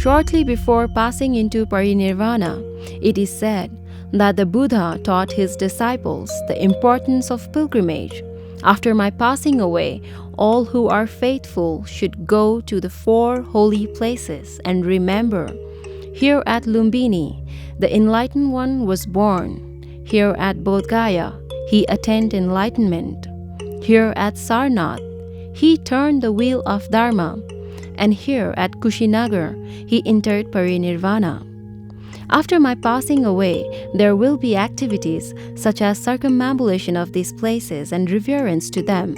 Shortly before passing into parinirvana, it is said that the Buddha taught his disciples the importance of pilgrimage. After my passing away, all who are faithful should go to the 4 holy places and remember, here at Lumbini, the Enlightened One was born. Here at Bodh Gaya, he attained enlightenment. Here at Sarnath, he turned the wheel of Dharma. And here at Kushinagar, he entered parinirvana. After my passing away, there will be activities such as circumambulation of these places and reverence to them.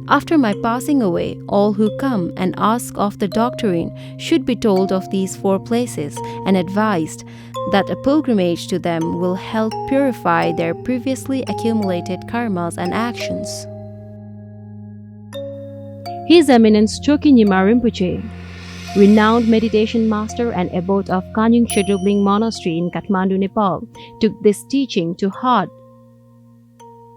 After my passing away, all who come and ask of the doctrine should be told of these 4 places and advised that a pilgrimage to them will help purify their previously accumulated karmas and actions. His Eminence Choki Nyima Rinpoche, renowned meditation master and abbot of Kanyung Chedrubling Monastery in Kathmandu, Nepal, took this teaching to heart.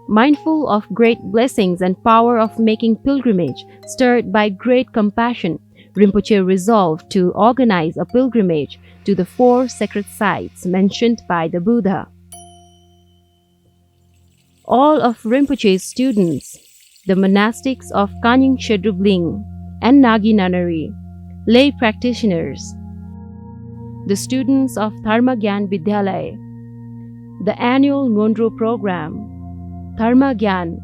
Mindful of great blessings and power of making pilgrimage, stirred by great compassion, Rinpoche resolved to organize a pilgrimage to the 4 sacred sites mentioned by the Buddha. All of Rinpoche's students, the monastics of Kanyung Chedrubling and Nagi Nanari, lay practitioners, the students of Dharma Gyan Vidyalaya, the annual Ngondro program, Dharma Gyan,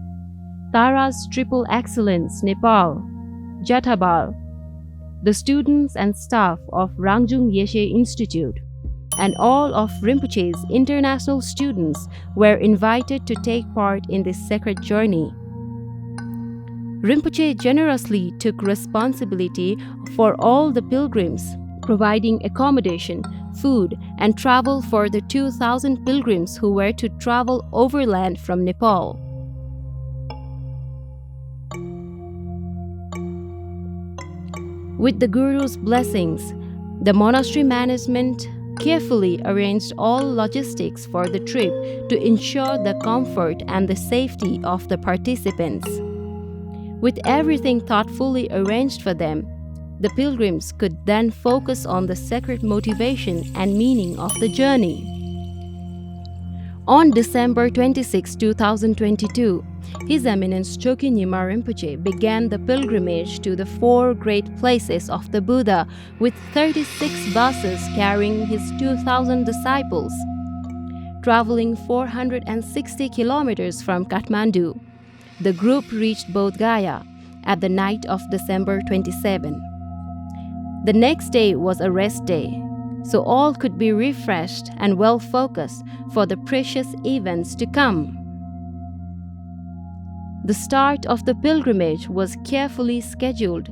Tara's Triple Excellence Nepal, Jatabal, the students and staff of Rangjung Yeshe Institute, and all of Rinpoche's international students were invited to take part in this sacred journey. Rinpoche generously took responsibility for all the pilgrims, providing accommodation, food, and travel for the 2,000 pilgrims who were to travel overland from Nepal. With the Guru's blessings, the monastery management carefully arranged all logistics for the trip to ensure the comfort and the safety of the participants. With everything thoughtfully arranged for them, the pilgrims could then focus on the sacred motivation and meaning of the journey. On December 26, 2022, His Eminence Choki Nyima Rinpoche began the pilgrimage to the 4 great places of the Buddha with 36 buses carrying his 2,000 disciples, traveling 460 kilometers from Kathmandu. The group reached Bodh Gaya at the night of December 27. The next day was a rest day, so all could be refreshed and well focused for the precious events to come. The start of the pilgrimage was carefully scheduled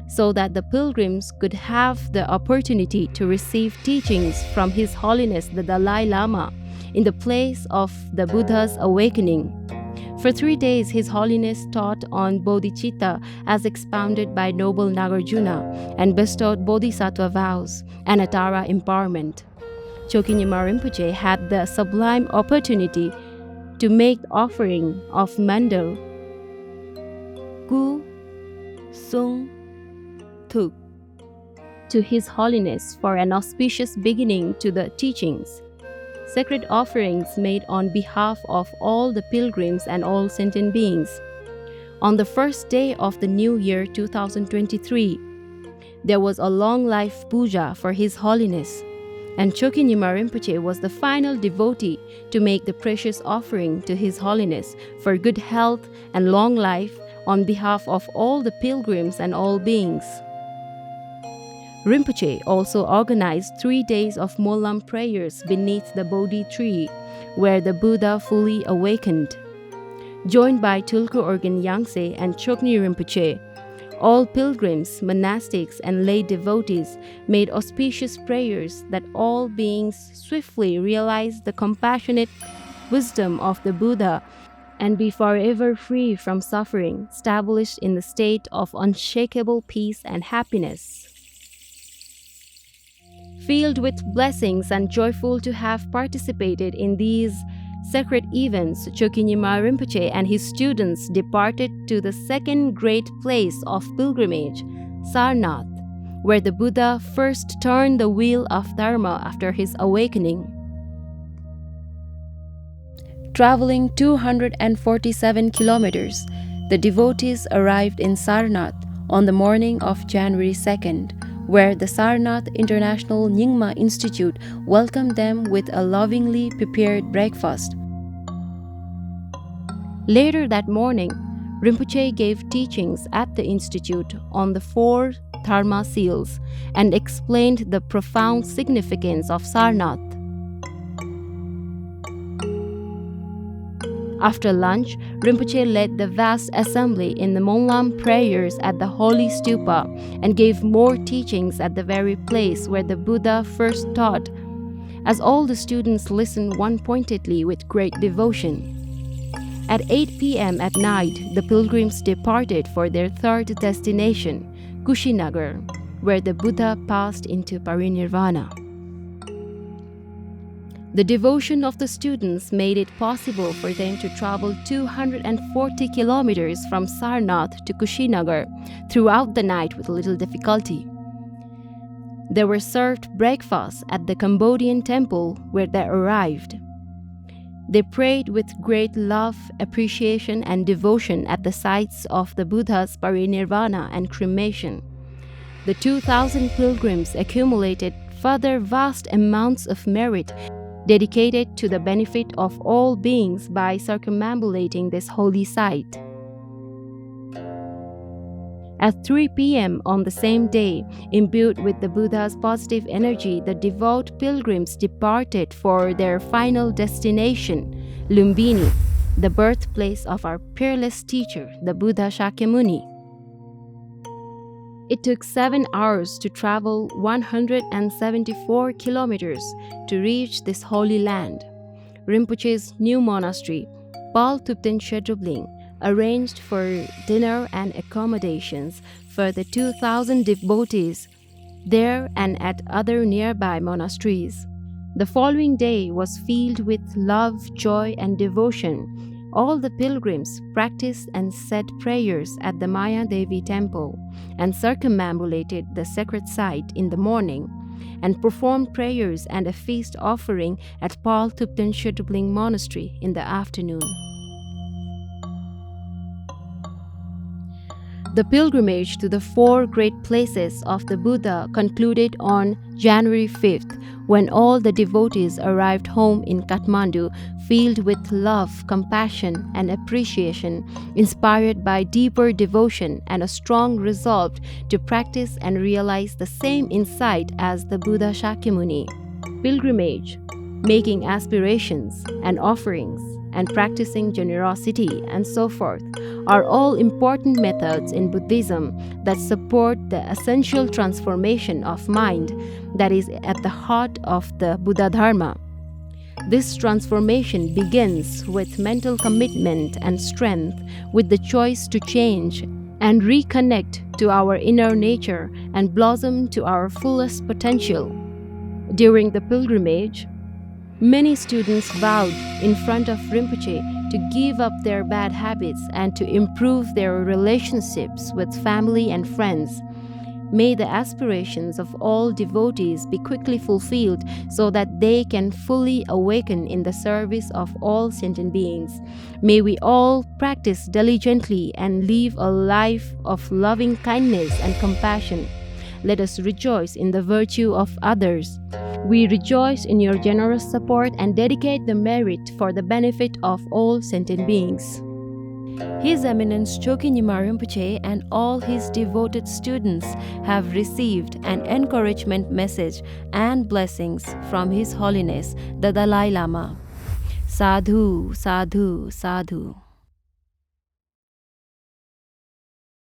so that the pilgrims could have the opportunity to receive teachings from His Holiness the Dalai Lama in the place of the Buddha's awakening. For 3 days, His Holiness taught on bodhicitta as expounded by Noble Nagarjuna and bestowed bodhisattva vows and Atara empowerment. Choki Nyima Rinpoche had the sublime opportunity to make offering of mandal, gu, sung, tuk to His Holiness for an auspicious beginning to the teachings. Sacred offerings made on behalf of all the pilgrims and all sentient beings. On the first day of the new year 2023, there was a long life puja for His Holiness, and Choki Nyima Rinpoche was the final devotee to make the precious offering to His Holiness for good health and long life on behalf of all the pilgrims and all beings. Rinpoche also organized 3 days of Molam prayers beneath the Bodhi tree, where the Buddha fully awakened. Joined by Tulku Organ Yangtze and Chokni Rinpoche, all pilgrims, monastics, and lay devotees made auspicious prayers that all beings swiftly realize the compassionate wisdom of the Buddha and be forever free from suffering, established in the state of unshakable peace and happiness. Filled with blessings and joyful to have participated in these sacred events, Choki Nyima Rinpoche and his students departed to the second great place of pilgrimage, Sarnath, where the Buddha first turned the wheel of Dharma after his awakening. Traveling 247 kilometers, the devotees arrived in Sarnath on the morning of January 2nd, where the Sarnath International Nyingma Institute welcomed them with a lovingly prepared breakfast. Later that morning, Rinpoche gave teachings at the institute on the 4 Dharma seals and explained the profound significance of Sarnath. After lunch, Rinpoche led the vast assembly in the Monglam prayers at the Holy Stupa and gave more teachings at the very place where the Buddha first taught, as all the students listened one-pointedly with great devotion. At 8 p.m. at night, the pilgrims departed for their third destination, Kushinagar, where the Buddha passed into parinirvana. The devotion of the students made it possible for them to travel 240 kilometers from Sarnath to Kushinagar throughout the night with little difficulty. They were served breakfast at the Cambodian temple where they arrived. They prayed with great love, appreciation, and devotion at the sites of the Buddha's parinirvana and cremation. The 2,000 pilgrims accumulated further vast amounts of merit dedicated to the benefit of all beings by circumambulating this holy site. At 3 p.m. on the same day, imbued with the Buddha's positive energy, the devout pilgrims departed for their final destination, Lumbini, the birthplace of our peerless teacher, the Buddha Shakyamuni. It took 7 hours to travel 174 kilometers to reach this holy land. Rinpoche's new monastery, Pal Thupten Shedrubling, arranged for dinner and accommodations for the 2,000 devotees there and at other nearby monasteries. The following day was filled with love, joy, and devotion. All the pilgrims practiced and said prayers at the Maya Devi temple and circumambulated the sacred site in the morning and performed prayers and a feast offering at Pal Thupten Shedrubling Monastery in the afternoon. The pilgrimage to the 4 great places of the Buddha concluded on January 5th, when all the devotees arrived home in Kathmandu filled with love, compassion, and appreciation, inspired by deeper devotion and a strong resolve to practice and realize the same insight as the Buddha Shakyamuni. Pilgrimage, making aspirations and offerings, and practicing generosity, and so forth, are all important methods in Buddhism that support the essential transformation of mind that is at the heart of the Buddha Dharma. This transformation begins with mental commitment and strength, with the choice to change and reconnect to our inner nature and blossom to our fullest potential. During the pilgrimage, many students vowed in front of Rinpoche to give up their bad habits and to improve their relationships with family and friends. May the aspirations of all devotees be quickly fulfilled so that they can fully awaken in the service of all sentient beings. May we all practice diligently and live a life of loving kindness and compassion. Let us rejoice in the virtue of others. We rejoice in your generous support and dedicate the merit for the benefit of all sentient beings. His Eminence Chokyi Nyima Rinpoche and all his devoted students have received an encouragement message and blessings from His Holiness the Dalai Lama. Sadhu, sadhu, sadhu.